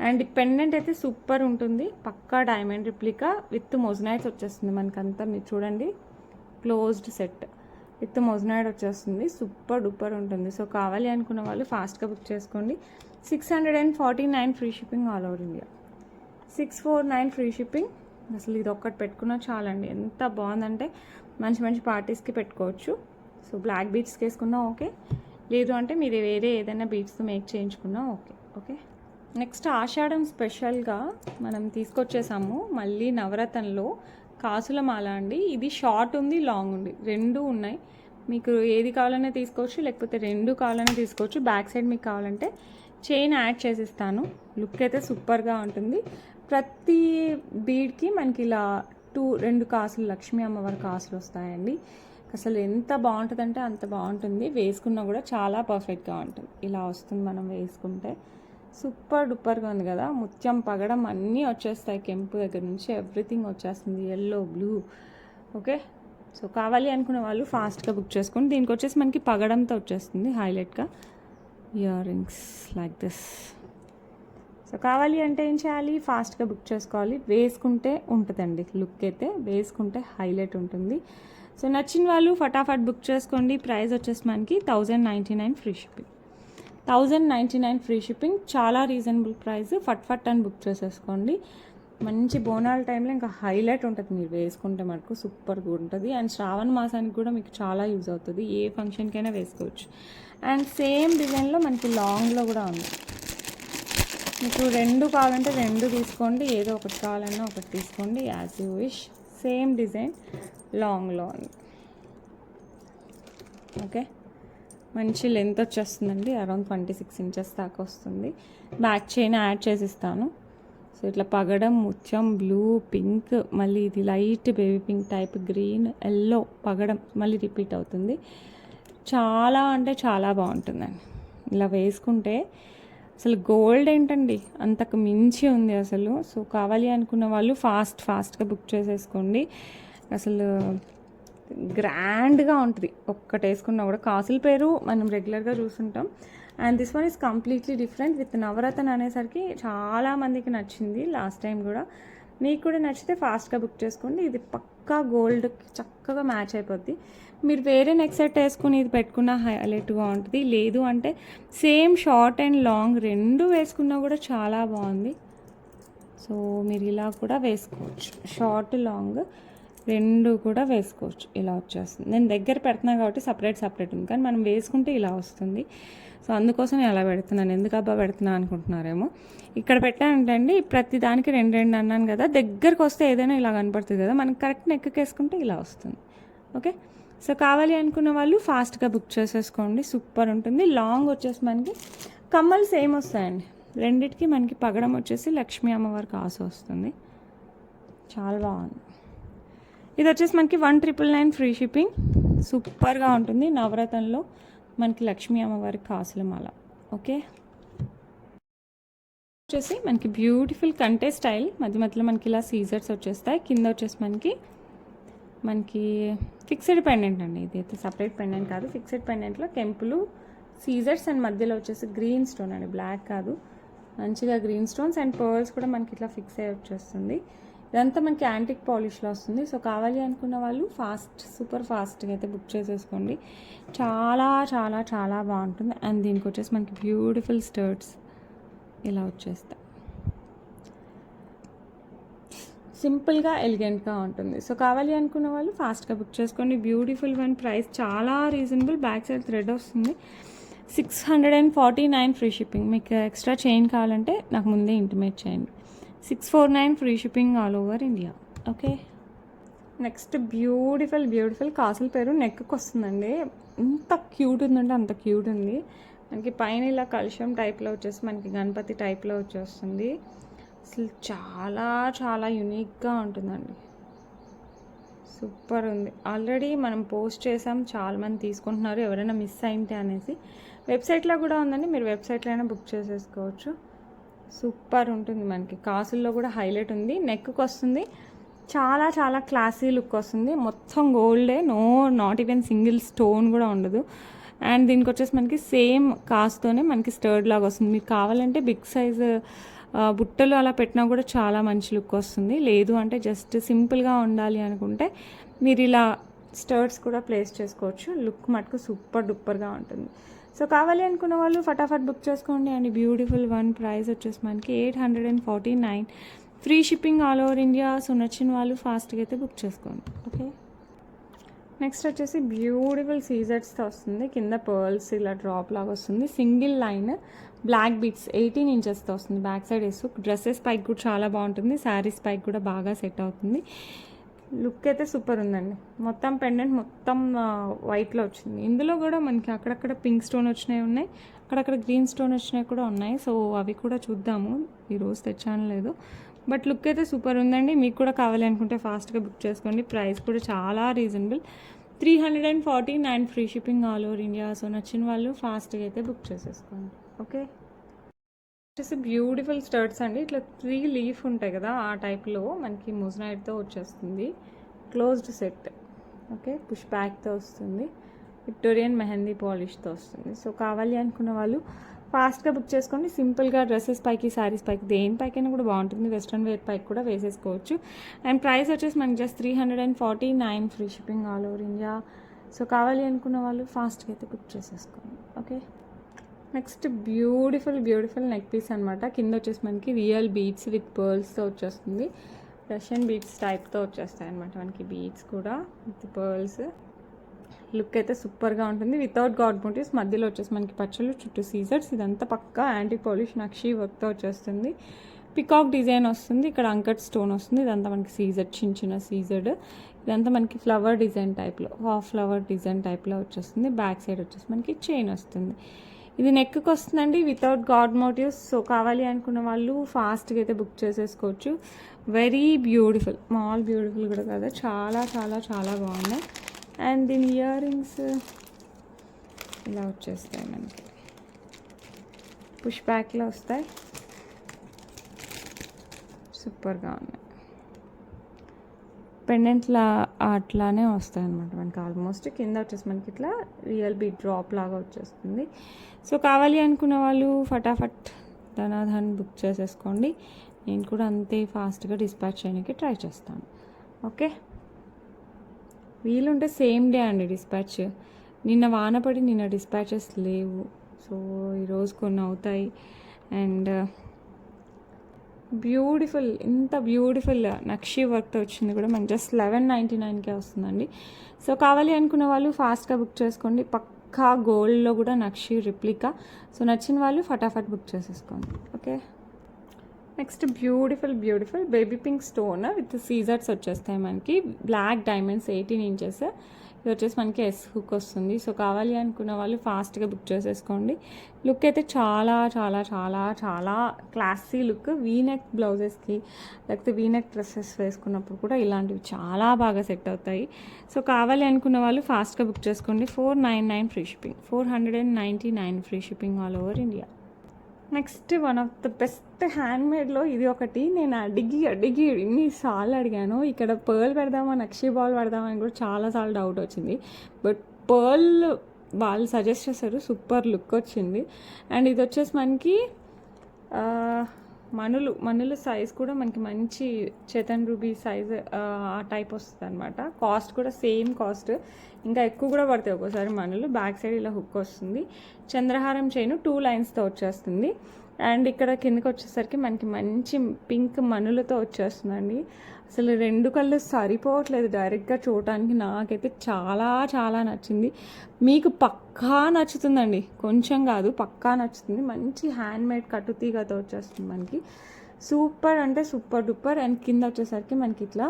అండ్ పెండెంట్ అయితే సూపర్ ఉంటుంది, పక్కా డైమండ్ రిప్లికా విత్ మొజనైట్స్ వచ్చేస్తుంది మనకంతా. మీరు చూడండి, క్లోజ్డ్ సెట్ విత్ మొజనైట్ వచ్చేస్తుంది, సూపర్ డూపర్ ఉంటుంది. సో కావాలి అనుకున్న వాళ్ళు ఫాస్ట్గా బుక్ చేసుకోండి. 649 free shipping all over India. 649 free shipping. అసలు ఇది ఒక్కటి పెట్టుకున్నా చాలండి, ఎంత బాగుందంటే మంచి మంచి పార్టీస్కి పెట్టుకోవచ్చు. సో బ్లాక్ బీడ్స్కి వేసుకున్నా ఓకే, లేదు అంటే మీరు వేరే ఏదైనా బీడ్స్తో మేక్ చేయించుకున్నా ఓకే. నెక్స్ట్ ఆషాఢం స్పెషల్గా మనం తీసుకొచ్చేసాము మళ్ళీ నవరత్నంలో కాసుల మాల అండి. ఇది షార్ట్ ఉంది, లాంగ్ ఉంది, రెండు ఉన్నాయి. మీకు ఏది కావాలన్నా తీసుకోవచ్చు, లేకపోతే రెండు కావాలన్నా తీసుకోవచ్చు. బ్యాక్ సైడ్ మీకు కావాలంటే చైన్ యాడ్ చేసిస్తాను. లుక్ అయితే సూపర్గా ఉంటుంది. ప్రతి బీడ్కి మనకి ఇలా 2 కాసులు, లక్ష్మీ అమ్మవారి కాసులు వస్తాయండి. అసలు ఎంత బాగుంటుందంటే అంత బాగుంటుంది. వేసుకున్నా కూడా చాలా పర్ఫెక్ట్గా ఉంటుంది. ఇలా వస్తుంది మనం వేసుకుంటే, సూపర్ డూపర్గా ఉంది కదా. ముత్యం పగడం అన్నీ వచ్చేస్తాయి, కెంపు దగ్గర నుంచి ఎవ్రీథింగ్ వచ్చేస్తుంది, ఎల్లో బ్లూ. ఓకే, సో కావాలి అనుకున్న వాళ్ళు ఫాస్ట్గా బుక్ చేసుకోండి. దీనికి వచ్చేసి మనకి పగడంతో వచ్చేస్తుంది హైలైట్గా ear rings like this. So కావాలి అంటే ఏం చేయాలి, ఫాస్ట్గా బుక్ చేసుకోవాలి. వేసుకుంటే ఉంటుందండి లుక్ అయితే, వేసుకుంటే హైలైట్ ఉంటుంది. సో నచ్చిన వాళ్ళు ఫటాఫట్ బుక్ చేసుకోండి. ప్రైస్ వచ్చేసి మనకి 1099 ఫ్రీ షిప్పింగ్. 1099 ఫ్రీ షిప్పింగ్, చాలా రీజనబుల్ ప్రైస్. ఫట్ అని బుక్ చేసేసుకోండి. మంచి బోనాల టైంలో ఇంకా హైలైట్ ఉంటుంది, మీరు వేసుకుంటే మటుకు సూపర్గా ఉంటుంది. అండ్ శ్రావణ మాసానికి కూడా మీకు చాలా యూజ్ అవుతుంది, ఏ ఫంక్షన్కైనా వేసుకోవచ్చు. అండ్ సేమ్ డిజైన్లో మనకి లాంగ్లో కూడా ఉంది. మీకు 2 కావాలంటే 2 తీసుకోండి, ఏదో ఒకటి కావాలన్నా ఒకటి తీసుకోండి, as you wish. Same design లాంగ్లో ఉంది. ఓకే, మంచి లెంత్ వచ్చేస్తుందండి, అరౌండ్ 26 ఇంచెస్ దాకా వస్తుంది. బ్యాక్ చైన్ యాడ్ చేసిస్తాను. సో ఇట్లా పగడం, ముత్యం, బ్లూ, పింక్, మళ్ళీ ఇది light baby pink type, green, yellow పగడం మళ్ళీ రిపీట్ అవుతుంది. చాలా అంటే చాలా బాగుంటుందండి ఇలా వేసుకుంటే. అసలు గోల్డ్ ఏంటండి, అంతకు మించి ఉంది అసలు. సో కావాలి అనుకున్న వాళ్ళు ఫాస్ట్గా బుక్ చేసేసుకోండి. అసలు గ్రాండ్గా ఉంటుంది, ఒక్కటి వేసుకున్నా కూడా. కాసుల పేరు మనం రెగ్యులర్గా చూస్తుంటాం. And this one is completely different with navratna అనేసరికి చాలామందికి నచ్చింది లాస్ట్ టైం కూడా. మీకు కూడా నచ్చితే ఫాస్ట్గా బుక్ చేసుకోండి. ఇది పక్కా గోల్డ్ చక్కగా మ్యాచ్ అయిపోద్ది. మీరు వేరే నెక్ సెట్ వేసుకుని ఇది పెట్టుకున్న హైలైట్గా ఉంటుంది. లేదు అంటే సేమ్ షార్ట్ అండ్ లాంగ్ రెండు వేసుకున్నా కూడా చాలా బాగుంది. సో మీరు ఇలా కూడా వేసుకోవచ్చు, షార్ట్ లాంగ్ రెండు కూడా వేసుకోవచ్చు. ఇలా వచ్చేస్తుంది, నేను దగ్గర పెడుతున్నా కాబట్టి సపరేట్ ఉంది, కానీ మనం వేసుకుంటే ఇలా వస్తుంది. సో అందుకోసం నేను అలా పెడుతున్నాను. ఎందుకు అబ్బా పెడుతున్నా అనుకుంటున్నారేమో. ఇక్కడ పెట్టానంటే అండి, ప్రతి దానికి 2 అన్నాను కదా, దగ్గరకు వస్తే ఏదైనా ఇలా కనపడుతుంది కదా, మనకి కరెక్ట్ నెక్కేసుకుంటే ఇలా వస్తుంది. ఓకే, సో కావాలి అనుకున్న వాళ్ళు ఫాస్ట్గా బుక్ చేసేసుకోండి, సూపర్ ఉంటుంది. లాంగ్ వచ్చేసి మనకి కమ్మలు సేమ్ వస్తాయండి, రెండిటికి మనకి పగడం వచ్చేసి లక్ష్మీ అమ్మవారి కాసు వస్తుంది, చాలా బాగుంది. ఇది వచ్చేసి మనకి 1999 ఫ్రీ షిప్పింగ్, సూపర్గా ఉంటుంది. నవరత్నంలో మనకి లక్ష్మీ అమ్మవారి కాసుల మాల. ఓకే, వచ్చేసి మనకి బ్యూటిఫుల్ కంటే స్టైల్, మధ్యలో మనకి ఇలా సీజర్స్ వచ్చేస్తాయి. కింద వచ్చేసి మనకి ఫిక్స్డ్ పెండెంట్ అండి, ఇది అయితే సపరేట్ పెండెంట్ కాదు, ఫిక్స్డ్ పెండెంట్లో కెంపులు, సీజర్స్ అండ్ మధ్యలో వచ్చేసి గ్రీన్ స్టోన్ అండి, బ్లాక్ కాదు, మంచిగా గ్రీన్ స్టోన్స్ అండ్ పర్ల్స్ కూడా మనకి ఇట్లా ఫిక్స్ అయ్యి వచ్చేస్తుంది. ఇదంతా మనకి యాంటిక్ పాలిష్లో వస్తుంది. సో కావాలి అనుకున్న వాళ్ళు సూపర్ ఫాస్ట్గా అయితే బుక్ చేసేసుకోండి. చాలా చాలా చాలా బాగుంటుంది. అండ్ దీనికి వచ్చేసి మనకి బ్యూటిఫుల్ స్టర్ట్స్ ఇలా వచ్చేస్తాయి, సింపుల్గా ఎలిగెంట్గా ఉంటుంది. సో కావాలి అనుకున్న వాళ్ళు ఫాస్ట్గా బుక్ చేసుకోండి. బ్యూటిఫుల్ వన్, ప్రైస్ చాలా రీజనబుల్. బ్యాక్ సైడ్ థ్రెడ్ వస్తుంది. 649 ఫ్రీ షిప్పింగ్. మీకు ఎక్స్ట్రా చైన్ కావాలంటే నాకు ముందే ఇంటిమేట్ చేయండి. 649 free shipping all over India. Okay, next beautiful కాసుల పేరు నెక్కి వస్తుందండి. ఎంత క్యూట్ ఉందంటే అంత క్యూట్ ఉంది. మనకి పైన ఇలా కలుషం టైప్లో వచ్చేసి మనకి గణపతి టైప్లో వచ్చేస్తుంది. అసలు చాలా యూనిక్గా ఉంటుందండి. సూపర్ ఉంది. ఆల్రెడీ మనం పోస్ట్ చేసాం, చాలామంది తీసుకుంటున్నారు ఎవరైనా మిస్ అయింటే అనేసి. వెబ్సైట్లో కూడా ఉందండి, మీరు వెబ్సైట్లో అయినా బుక్ చేసేసుకోవచ్చు. సూపర్ ఉంటుంది. మనకి కాసుల్లో కూడా హైలైట్ ఉంది. నెక్కి వస్తుంది, చాలా క్లాసీ లుక్ వస్తుంది. మొత్తం గోల్డే, నాట్ ఈవెన్ సింగిల్ స్టోన్ కూడా ఉండదు. అండ్ దీనికి వచ్చేసి మనకి సేమ్ కాస్తోనే మనకి స్టర్డ్ లాగా వస్తుంది. మీకు కావాలంటే బిగ్ సైజ్ బుట్టలు అలా పెట్టినా కూడా చాలా మంచి లుక్ వస్తుంది. లేదు అంటే జస్ట్ సింపుల్గా ఉండాలి అనుకుంటే మీరు ఇలా స్టర్డ్స్ కూడా ప్లేస్ చేసుకోవచ్చు. లుక్ మటుకు సూపర్ డూపర్గా ఉంటుంది. సో కావాలి అనుకున్న వాళ్ళు ఫటాఫట్ బుక్ చేసుకోండి. అండ్ బ్యూటిఫుల్ వన్ ప్రైస్ వచ్చేసి మనకి 849, free shipping all over India. So నచ్చిన వాళ్ళు ఫాస్ట్గా అయితే బుక్ చేసుకోండి. ఓకే, నెక్స్ట్ వచ్చేసి బ్యూటిఫుల్ సీజర్స్తో వస్తుంది. కింద పర్ల్స్ ఇలా డ్రాప్ లాగా వస్తుంది. సింగిల్ లైన్ బ్లాక్ బీట్స్ 18 ఇంచెస్తో వస్తుంది. బ్యాక్ సైడ్ వేసు డ్రెస్సెస్ పైకి కూడా చాలా బాగుంటుంది. శారీస్ పైకి కూడా బాగా సెట్ అవుతుంది. లుక్ అయితే సూపర్ ఉందండి. మొత్తం పెండెంట్ మొత్తం వైట్లో వచ్చింది. ఇందులో కూడా మనకి అక్కడక్కడ పింక్ స్టోన్ వచ్చినాయి ఉన్నాయి, అక్కడక్కడ గ్రీన్ స్టోన్ వచ్చినాయి కూడా ఉన్నాయి. సో అవి కూడా చూద్దాము. ఈరోజు తెచ్చాను లేదు, బట్ లుక్ అయితే సూపర్ ఉందండి. మీకు కూడా కావాలి అనుకుంటే ఫాస్ట్గా బుక్ చేసుకోండి. ప్రైస్ కూడా చాలా reasonable, 349, free shipping all over India. So నచ్చిన వాళ్ళు ఫాస్ట్గా అయితే బుక్ చేసేసుకోండి. ఓకే, వచ్చేసి బ్యూటిఫుల్ స్టర్ట్స్ అండి. ఇట్లా 3 లీఫ్ ఉంటాయి కదా, ఆ టైప్లో మనకి ముజ్నైట్తో వచ్చేస్తుంది. Closed set. ఓకే, పుష్ బ్యాక్తో వస్తుంది. విక్టోరియన్ మెహందీ పాలిష్తో వస్తుంది. సో కావాలి అనుకున్న వాళ్ళు ఫాస్ట్గా బుక్ చేసుకోండి. సింపుల్గా డ్రెస్సెస్ పైకి, శారీస్ పైకి, దేనిపైకైనా కూడా బాగుంటుంది. వెస్ట్రన్ వేర్ పైకి కూడా వేసేసుకోవచ్చు. అండ్ ప్రైస్ వచ్చేసి మనకి just 349, free shipping all over India. So కావాలి అనుకున్న వాళ్ళు ఫాస్ట్గా అయితే బుక్ చేసేసుకోండి. Okay, next beautiful neck piece అనమాట. కింద వచ్చేసి మనకి రియల్ బీడ్స్ విత్ పర్ల్స్తో వచ్చేస్తుంది. రష్యన్ బీడ్స్ టైప్తో వచ్చేస్తాయి అనమాట మనకి బీడ్స్ కూడా విత్ పర్ల్స్. లుక్ అయితే సూపర్గా ఉంటుంది. వితౌట్ గాడ్ మోటివ్స్, మధ్యలో వచ్చేసి మనకి పచ్చలు, చుట్టూ సీజర్స్. ఇదంతా పక్కా యాంటీ పాలిష్ నక్షి వర్క్తో వచ్చేస్తుంది. పికాక్ డిజైన్ వస్తుంది. ఇక్కడ అంకట్ స్టోన్ వస్తుంది. ఇదంతా మనకి సీజర్, చిన్న సీజర్డ్. ఇదంతా మనకి ఫ్లవర్ డిజైన్ టైప్లో, హాఫ్ ఫ్లవర్ డిజైన్ టైప్లో వచ్చేస్తుంది. బ్యాక్ సైడ్ వచ్చేసి మనకి చైన్ వస్తుంది. ఇది నెక్కి వస్తుందండి, వితౌట్ గాడ్ మోటివ్స్. సో కావాలి అనుకున్న వాళ్ళు ఫాస్ట్గా అయితే బుక్ చేసేసుకోవచ్చు. వెరీ బ్యూటిఫుల్, మాల్ బ్యూటిఫుల్ కూడా కదా, చాలా బాగున్నాయి. అండ్ దీని ఇయర్ రింగ్స్ ఇలా వచ్చేస్తాయి మనకి, పుష్ బ్యాక్లో వస్తాయి. సూపర్గా ఉన్నాయి. పెండెంట్లా అట్లానే వస్తాయి అనమాట మనకి. ఆల్మోస్ట్ కింద వచ్చేసి మనకి ఇట్లా రియల్ బీట్ డ్రాప్ లాగా వచ్చేస్తుంది. సో కావాలి అనుకున్న వాళ్ళు ఫటాఫట్ ధనాధన్ బుక్ చేసేసుకోండి. నేను కూడా అంతే ఫాస్ట్గా డిస్పాచ్ చేయడానికి ట్రై చేస్తాను. ఓకే, వీలుంటే సేమ్ డే అండి డిస్పాచ్. నిన్న వానపడి నిన్న డిస్పాచెస్ లేవు. సో ఈరోజు కొన్ని అవుతాయి. అండ్ ఇంత బ్యూటిఫుల్ నక్షి వర్క్తో వచ్చింది కూడా మనకి జస్ట్ 1199కే వస్తుందండి. సో కావాలి అనుకున్న వాళ్ళు ఫాస్ట్గా బుక్ చేసుకోండి. పక్కా గోల్డ్లో కూడా నక్షి రిప్లికా. సో నచ్చిన వాళ్ళు ఫటాఫట్ బుక్ చేసేసుకోండి. Okay, next beautiful baby pink stone with scissors వచ్చేస్తాయి మనకి. Black diamonds 18 inches. ఇది వచ్చేసి మనకి ఎస్ హుక్ వస్తుంది. సో కావాలి అనుకున్న వాళ్ళు ఫాస్ట్గా బుక్ చేసేసుకోండి. లుక్ అయితే చాలా క్లాసీ లుక్. వీనెక్ బ్లౌజెస్కి లేకపోతే వీనెక్ డ్రెస్సెస్ వేసుకున్నప్పుడు కూడా ఇలాంటివి చాలా బాగా సెట్ అవుతాయి. సో కావాలి అనుకున్న వాళ్ళు ఫాస్ట్గా బుక్ చేసుకోండి. 499 free shipping, 499 free shipping all over India. Next one of the best హ్యాండ్మేడ్లో ఇది ఒకటి. నేను అడిగి ఎన్నిసార్లు అడిగాను. ఇక్కడ పర్ల్ పెడదామా, నక్షి బాల్ పెడదామా అని కూడా చాలాసార్లు డౌట్ వచ్చింది. బట్ పర్ల్ వాళ్ళు సజెస్ట్ చేశారు, సూపర్ లుక్ వచ్చింది. అండ్ ఇది వచ్చేసి మనకి మనులు సైజ్ కూడా మనకి మంచి చేతన్ రూబీ సైజ్ ఆ టైప్ వస్తుంది అనమాట. కాస్ట్ కూడా సేమ్ కాస్ట్, ఇంకా ఎక్కువ కూడా పడతాయి ఒక్కోసారి మనులు. బ్యాక్ సైడ్ ఇలా హుక్ వస్తుంది. చంద్రహారం చైన్ 2 లైన్స్తో వచ్చేస్తుంది. అండ్ ఇక్కడ కిందకి వచ్చేసరికి మనకి మంచి పింక్ మనులతో వచ్చేస్తుందండి. అసలు 2 కళ్ళు సరిపోవట్లేదు డైరెక్ట్గా చూడటానికి. నాకైతే చాలా నచ్చింది. మీకు పక్కా నచ్చుతుందండి, కొంచెం కాదు పక్కా నచ్చుతుంది. మంచి హ్యాండ్మేడ్ కట్టుతీగతో వచ్చేస్తుంది మనకి. సూపర్ అంటే సూపర్ డూపర్. అండ్ కింద వచ్చేసరికి మనకి ఇట్లా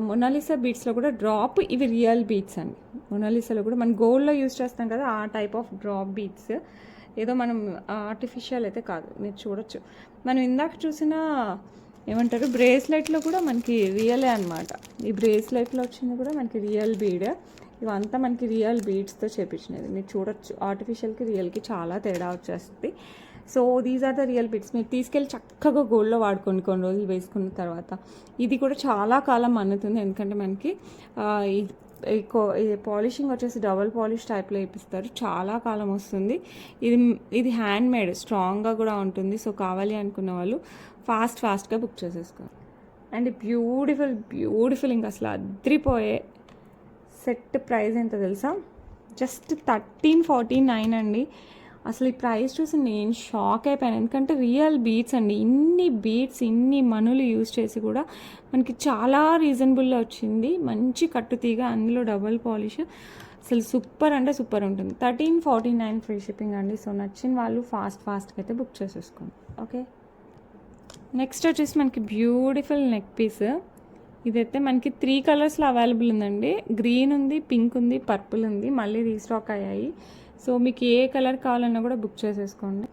మొనాలిసా బీట్స్లో కూడా డ్రాప్, ఇవి రియల్ బీట్స్ అండి. మొనాలిసాలో కూడా మనం గోల్డ్లో యూజ్ చేస్తాం కదా, ఆ టైప్ ఆఫ్ డ్రాప్ బీట్స్, ఏదో మనం ఆర్టిఫిషియల్ అయితే కాదు. మీరు చూడొచ్చు, మనం ఇందాక చూసిన ఏమంటారు బ్రేస్లెట్లో కూడా మనకి రియలే అనమాట. ఈ బ్రేస్లెట్లో వచ్చింది కూడా మనకి రియల్ బీడ్. ఇవంతా మనకి రియల్ బీడ్స్తో చేపించినది. మీరు చూడొచ్చు, ఆర్టిఫిషియల్కి రియల్కి చాలా తేడా వచ్చేస్తుంది. So these are the real beads. మీరు తీసుకెళ్ళి చక్కగా గోల్డ్లో వాడుకోండి కొన్ని రోజులు వేసుకున్న తర్వాత. ఇది కూడా చాలా కాలం మన్నుతుంది, ఎందుకంటే మనకి ఈ పాలిషింగ్ వచ్చేసి డబల్ పాలిష్ టైప్లో వేపిస్తారు, చాలా కాలం వస్తుంది. ఇది హ్యాండ్ మేడ్, స్ట్రాంగ్గా కూడా ఉంటుంది. సో కావాలి అనుకున్న వాళ్ళు ఫాస్ట్గా బుక్ చేసేసుకోండి. అండ్ బ్యూటిఫుల్ ఇంకా అసలు అద్రిపోయే సెట్ ప్రైస్ ఎంత తెలుసా? జస్ట్ 1349 అండి. అసలు ఈ ప్రైస్ చూసి నేను షాక్ అయిపోయాను, ఎందుకంటే రియల్ బీట్స్ అండి. ఇన్ని బీట్స్, ఇన్ని మనులు యూజ్ చేసి కూడా మనకి చాలా రీజనబుల్లో వచ్చింది. మంచి కట్టుతీగ, అందులో డబల్ పాలిష్, అసలు సూపర్ అంటే సూపర్ ఉంటుంది. 1349 ఫ్రీ షిప్పింగ్ అండి. సో నచ్చిన వాళ్ళు ఫాస్ట్గా అయితే బుక్ చేసేసుకోండి. ఓకే, నెక్స్ట్ వచ్చేసి మనకి బ్యూటిఫుల్ నెక్ పీస్. ఇదైతే మనకి 3 కలర్స్లో అవైలబుల్ ఉందండి. గ్రీన్ ఉంది, పింక్ ఉంది, పర్పుల్ ఉంది, మళ్ళీ రీస్టాక్ అయ్యాయి. సో మీకు ఏ కలర్ కావాలన్నా కూడా బుక్ చేసేసుకోండి.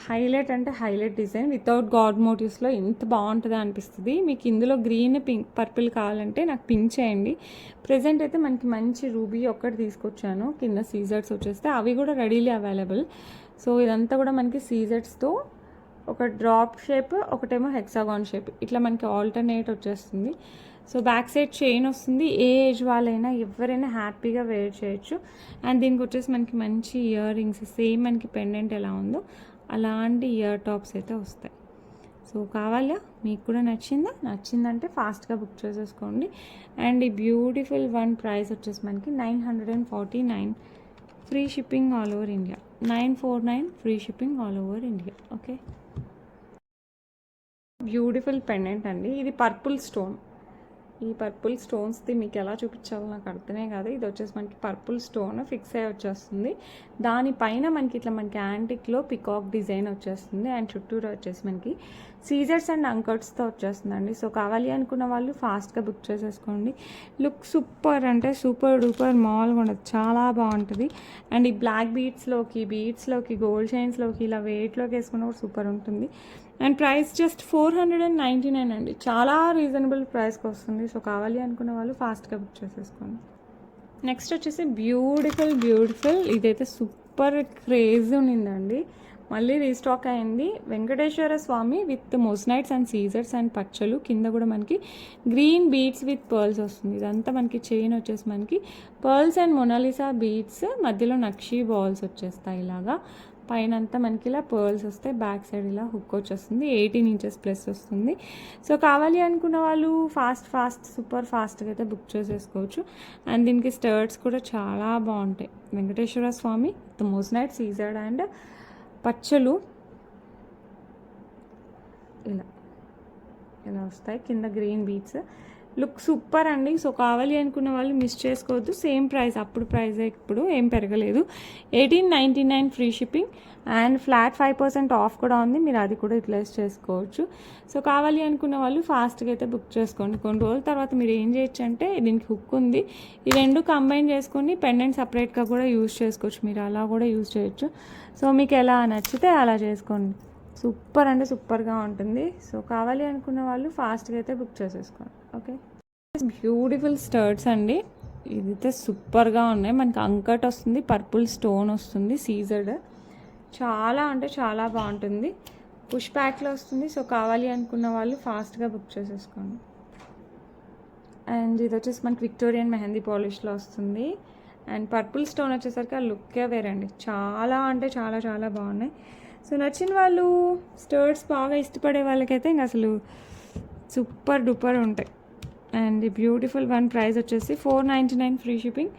హైలైట్ అంటే హైలైట్ డిజైన్ వితౌట్ గాడ్ మోటివ్స్లో ఎంత బాగుంటుందో అనిపిస్తుంది. మీకు ఇందులో గ్రీన్, పింక్, పర్పుల్ కావాలంటే నాకు పింక్ చేయండి. ప్రజెంట్ అయితే మనకి మంచి రూబీ ఒక్కటి తీసుకొచ్చాను, కింద సీజర్స్ వచ్చేస్తే అవి కూడా రెడీలీ అవైలబుల్. సో ఇదంతా కూడా మనకి సీజర్స్తో ఒక డ్రాప్ షేప్, ఒకటేమో హెక్సాగాన్ షేప్, ఇట్లా మనకి ఆల్టర్నేట్ వచ్చేస్తుంది. సో బ్యాక్ సైడ్ చైన్ వస్తుంది. ఏ ఏజ్ వాళ్ళైనా ఎవరైనా హ్యాపీగా వేర్ చేయొచ్చు. అండ్ దీనికి వచ్చేసి మనకి మంచి ఇయర్ రింగ్స్, సేమ్ మనకి పెండెంట్ ఎలా ఉందో అలాంటి ఇయర్ టాప్స్ అయితే వస్తాయి. సో కావాలా, మీకు కూడా నచ్చిందంటే ఫాస్ట్గా బుక్ చేసేసుకోండి. అండ్ ఈ బ్యూటిఫుల్ వన్ ప్రైస్ వచ్చేసి మనకి 949 free shipping all over India. 949 free shipping all over India. Okay, beautiful pendant అండి. ఇది పర్పుల్ స్టోన్. ఈ పర్పుల్ స్టోన్స్ది మీకు ఎలా చూపించాలో నాకు అర్థమే కాదు. ఇది వచ్చేసి మనకి పర్పుల్ స్టోన్ ఫిక్స్ అయ్యి వచ్చేస్తుంది. దానిపైన మనకి ఇట్లా మనకి యాంటిక్లో పికాక్ డిజైన్ వచ్చేస్తుంది. అండ్ చుట్టూరు వచ్చేసి మనకి సీజర్స్ అండ్ అంకర్ట్స్తో వచ్చేస్తుందండి. సో కావాలి అనుకున్న వాళ్ళు ఫాస్ట్గా బుక్ చేసేసుకోండి. లుక్ సూపర్ అంటే సూపర్ డూపర్ మాల్గా ఉండదు, చాలా బాగుంటుంది. అండ్ ఈ బ్లాక్ బీట్స్లోకి గోల్డ్ చైన్స్లోకి ఇలా వెయిట్లోకి వేసుకున్న కూడా సూపర్ ఉంటుంది. అండ్ ప్రైస్ జస్ట్ 499 అండి, చాలా రీజనబుల్ ప్రైస్కి వస్తుంది. సో కావాలి అనుకున్న వాళ్ళు ఫాస్ట్గా బుక్ చేసేసుకోండి. నెక్స్ట్ వచ్చేసి బ్యూటిఫుల్ ఇదైతే సూపర్ క్రేజ్ ఉన్నిందండి, మళ్ళీ రీస్టాక్ అయింది. వెంకటేశ్వర స్వామి విత్ మోస్నైట్స్ అండ్ సీజర్స్ అండ్ పచ్చలు, కింద కూడా మనకి గ్రీన్ బీడ్స్ విత్ పర్ల్స్ వస్తుంది. ఇదంతా మనకి చైన్ వచ్చేసి మనకి పర్ల్స్ అండ్ మొనాలిసా బీడ్స్, మధ్యలో నక్షి బాల్స్ వచ్చేస్తాయి. ఇలాగా పైన అంతా మనకి ఇలా పర్ల్స్ వస్తాయి, బ్యాక్ సైడ్ ఇలా హుక్ వచ్చేస్తుంది. 18 ఇంచెస్ ప్లస్ వస్తుంది. సో కావాలి అనుకున్న వాళ్ళు సూపర్ ఫాస్ట్గా అయితే బుక్ చేసేసుకోవచ్చు. అండ్ దీనికి స్టర్ట్స్ కూడా చాలా బాగుంటాయి. వెంకటేశ్వర స్వామి విత్ మోస్నైట్, సీజర్డ్ అండ్ పచ్చలు ఇలా వస్తాయి. కింద గ్రీన్ బీట్స్, లుక్ సూపర్ అండి. సో కావాలి అనుకున్న వాళ్ళు మిస్ చేసుకోవద్దు. సేమ్ ప్రైస్, అప్పుడు ప్రైస్ ఇప్పుడు ఏం పెరగలేదు. 1899 free shipping and flat 5% of కూడా ఉంది. మీరు అది కూడా యూటిలైజ్ చేసుకోవచ్చు. సో కావాలి అనుకున్న వాళ్ళు ఫాస్ట్గా అయితే బుక్ చేసుకోండి. కొన్ని రోజుల తర్వాత మీరు ఏం చేయొచ్చు అంటే, దీనికి హుక్ ఉంది, ఈ రెండు కంబైన్ చేసుకొని పెండెంట్ సపరేట్గా కూడా యూజ్ చేసుకోవచ్చు. మీరు అలా కూడా యూజ్ చేయొచ్చు. సో మీకు ఎలా నచ్చితే అలా చేసుకోండి. సూపర్ అంటే సూపర్గా ఉంటుంది. సో కావాలి అనుకున్న వాళ్ళు ఫాస్ట్గా అయితే బుక్ చేసేసుకోండి. ఓకే, బ్యూటిఫుల్ స్టర్ట్స్ అండి. ఇదైతే సూపర్గా ఉన్నాయి. మనకి అంకట్ వస్తుంది, పర్పుల్ స్టోన్ వస్తుంది, సీజర్డ్, చాలా అంటే చాలా బాగుంటుంది. పుష్ బ్యాక్లో వస్తుంది. సో కావాలి అనుకున్న వాళ్ళు ఫాస్ట్గా బుక్ చేసేసుకోండి. అండ్ ఇది వచ్చేసి మనకి విక్టోరియన్ మెహందీ పాలిష్లో వస్తుంది. అండ్ పర్పుల్ స్టోన్ వచ్చేసరికి ఆ లుక్కే వేరండి, చాలా అంటే చాలా చాలా బాగున్నాయి. సో నచ్చిన వాళ్ళు, స్టర్ట్స్ బాగా ఇష్టపడే వాళ్ళకైతే ఇంకా అసలు సూపర్ డూపర్ ఉంటాయి. అండ్ బ్యూటిఫుల్ వన్ ప్రైస్ వచ్చేసి 499 ఫ్రీ షిప్పింగ్.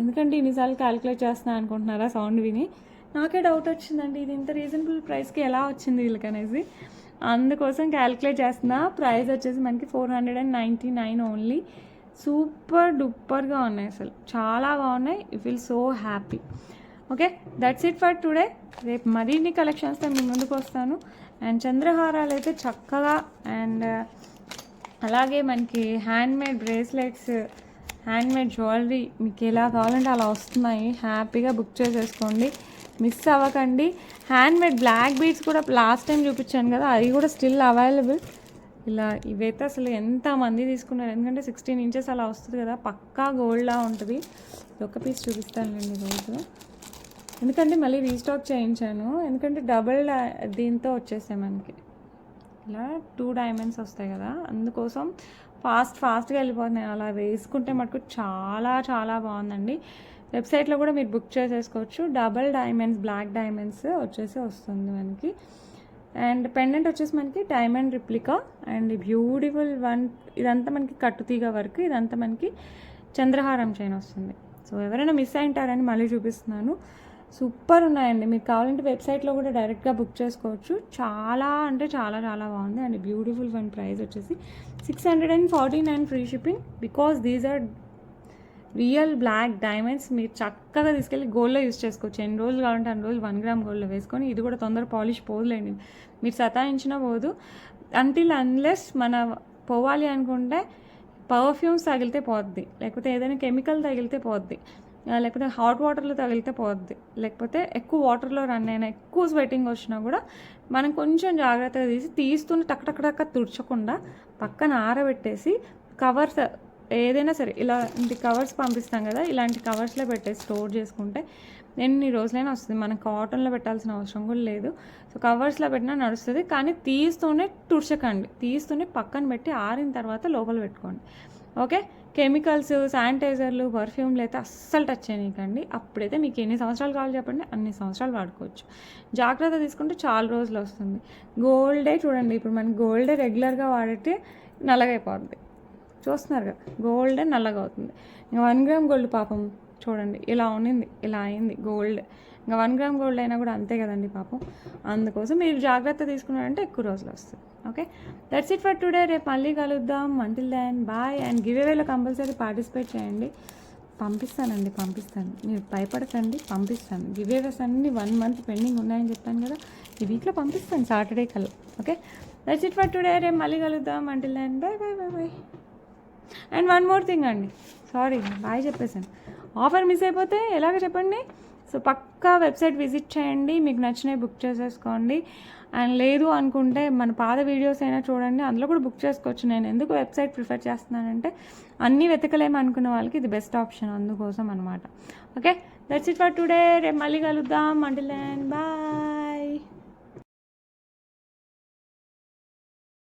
ఎందుకంటే ఇన్నిసార్లు క్యాలిక్యులేట్ చేస్తున్నాను అనుకుంటున్నారా సౌండ్ విని? నాకే డౌట్ వచ్చిందండి, ఇది ఇంత రీజనబుల్ ప్రైస్కి ఎలా వచ్చింది వీళ్ళకనేసి. అందుకోసం క్యాలిక్యులేట్ చేస్తున్నా. ప్రైస్ వచ్చేసి మనకి 499 ఓన్లీ. సూపర్ డూపర్గా ఉన్నాయి, అసలు చాలా బాగున్నాయి. You feel so happy. Okay, that's it for today. రేపు మరిన్ని కలెక్షన్స్తో మీ ముందుకు వస్తాను. అండ్ చంద్రహారాలు అయితే చక్కగా అండ్ అలాగే మనకి హ్యాండ్మేడ్ బ్రేస్లెట్స్, హ్యాండ్మేడ్ జ్యువెలరీ మీకు ఎలా కావాలంటే అలా వస్తున్నాయి. హ్యాపీగా బుక్ చేసేసుకోండి, మిస్ అవ్వకండి. హ్యాండ్మేడ్ బ్లాక్ బీడ్స్ కూడా లాస్ట్ టైం చూపించాను కదా, అవి కూడా స్టిల్ అవైలబుల్. ఇలా ఇవైతే అసలు ఎంతమంది తీసుకున్నారు, ఎందుకంటే 16 ఇంచెస్ అలా వస్తుంది కదా, పక్కా గోల్డ్లా ఉంటుంది. ఒక పీస్ చూపిస్తానండి రోజు, ఎందుకంటే మళ్ళీ రీస్టాక్ చేయించాను, ఎందుకంటే డబుల్ దీంతో వచ్చేసాయి మనకి. ఇలా 2 డైమండ్స్ వస్తాయి కదా, అందుకోసం ఫాస్ట్గా వెళ్ళిపోతున్నాయి. అలా వేసుకుంటే మటుకు చాలా చాలా బాగుందండి. వెబ్సైట్లో కూడా మీరు బుక్ చేసేసుకోవచ్చు. డబల్ డైమండ్స్, బ్లాక్ డైమండ్స్ వస్తుంది మనకి. అండ్ పెండెంట్ వచ్చేసి మనకి diamond replica and beautiful one. ఇదంతా మనకి కట్టుతీగ వర్క్, ఇదంతా మనకి చంద్రహారం చైన్ వస్తుంది. సో ఎవరైనా మిస్ అయింటారని మళ్ళీ చూపిస్తున్నాను. సూపర్ ఉన్నాయండి, మీకు కావాలంటే వెబ్సైట్లో కూడా డైరెక్ట్గా బుక్ చేసుకోవచ్చు. చాలా అంటే చాలా చాలా బాగుంది. అండ్ బ్యూటిఫుల్ వన్ ప్రైస్ వచ్చేసి 649 free shipping. Because these are real black diamonds. మీరు చక్కగా తీసుకెళ్ళి గోల్డ్లో యూస్ చేసుకోవచ్చు. ఎన్ని రోజులు కావాలంటే అన్ని రోజులు 1 గ్రామ్ గోల్డ్లో వేసుకొని, ఇది కూడా తొందర పాలిష్ పోదులేండి, మీరు సతాయించినా పోదు. అన్లెస్ మన పోవాలి అనుకుంటే పర్ఫ్యూమ్స్ తగిలితే పోద్ది, లేకపోతే ఏదైనా కెమికల్ తగిలితే పోద్ది, లేకపోతే హాట్ వాటర్లో తగిలితే పోద్ది, లేకపోతే ఎక్కువ వాటర్లో రన్ అయినా ఎక్కువ స్వెట్టింగ్ వచ్చినా కూడా మనం కొంచెం జాగ్రత్తగా తీస్తున్న టక్ తుడచకుండా పక్కన ఆరబెట్టేసి కవర్స్ ఏదైనా సరే ఇలాంటి కవర్స్ పంపిస్తాం కదా, ఇలాంటి కవర్స్లో పెట్టేసి స్టోర్ చేసుకుంటే ఎన్ని రోజులైనా వస్తుంది. మనం కాటన్లో పెట్టాల్సిన అవసరం కూడా లేదు. సో కవర్స్లో పెట్టినా నడుస్తుంది, కానీ తీస్తూనే తుడచకండి, తీస్తూనే పక్కన పెట్టి ఆరిన తర్వాత లోపల పెట్టుకోండి. ఓకే, కెమికల్స్, శానిటైజర్లు, పర్ఫ్యూమ్లు అయితే అస్సలు టచ్ చేయనీకండి. అప్పుడైతే మీకు ఎన్ని సంవత్సరాలు కావాలి చెప్పండి, అన్ని సంవత్సరాలు వాడుకోవచ్చు. జాగ్రత్త తీసుకుంటే చాలా రోజులు వస్తుంది. గోల్డే చూడండి, ఇప్పుడు మనకి గోల్డే రెగ్యులర్గా వాడితే నల్లగైపోద్ది, చూస్తున్నారు కదా, గోల్డే నల్లగా అవుతుంది. ఇంకా 1 గ్రామ్ గోల్డ్ పాపం చూడండి ఇలా ఉన్నింది, ఇలా అయింది గోల్డ్. ఇంకా 1 గ్రామ్ గోల్డ్ అయినా కూడా అంతే కదండి పాపం. అందుకోసం మీరు జాగ్రత్త తీసుకున్నారంటే ఎక్కువ రోజులు వస్తుంది. Okay, that's it for today. రేపు మళ్ళీ కలుద్దాం. Until then bye. అండ్ గివ్ అవేలో కంపల్సరీ పార్టిసిపేట్ చేయండి. పంపిస్తాను, మీరు భయపడకండి, పంపిస్తాను. గివ్ అవేస్ అన్నీ 1 మంత్ పెండింగ్ ఉన్నాయని చెప్పాను కదా, ఈ వీక్లో పంపిస్తాను సాటర్డే కల్లా. Okay, that's it for today. రేపు మళ్ళీ కలుద్దాం. Until then bye bye bye bye. And one more thing అండి, సారీ బాయ్ చెప్పేసాను, ఆఫర్ మిస్ అయిపోతే ఎలాగ చెప్పండి. సో పక్కా వెబ్సైట్ విజిట్ చేయండి, మీకు నచ్చినవి బుక్ చేసేసుకోండి. అండ్ లేదు అనుకుంటే మన పాత వీడియోస్ అయినా చూడండి, అందులో కూడా బుక్ చేసుకోవచ్చు. నేను ఎందుకు వెబ్సైట్ ప్రిఫర్ చేస్తున్నానంటే అన్నీ వెతకలేము అనుకున్న వాళ్ళకి ఇది బెస్ట్ ఆప్షన్, అందుకోసం అనమాట. Okay, that's it for today. రేపు మళ్ళీ కలుద్దాం. Until then bye.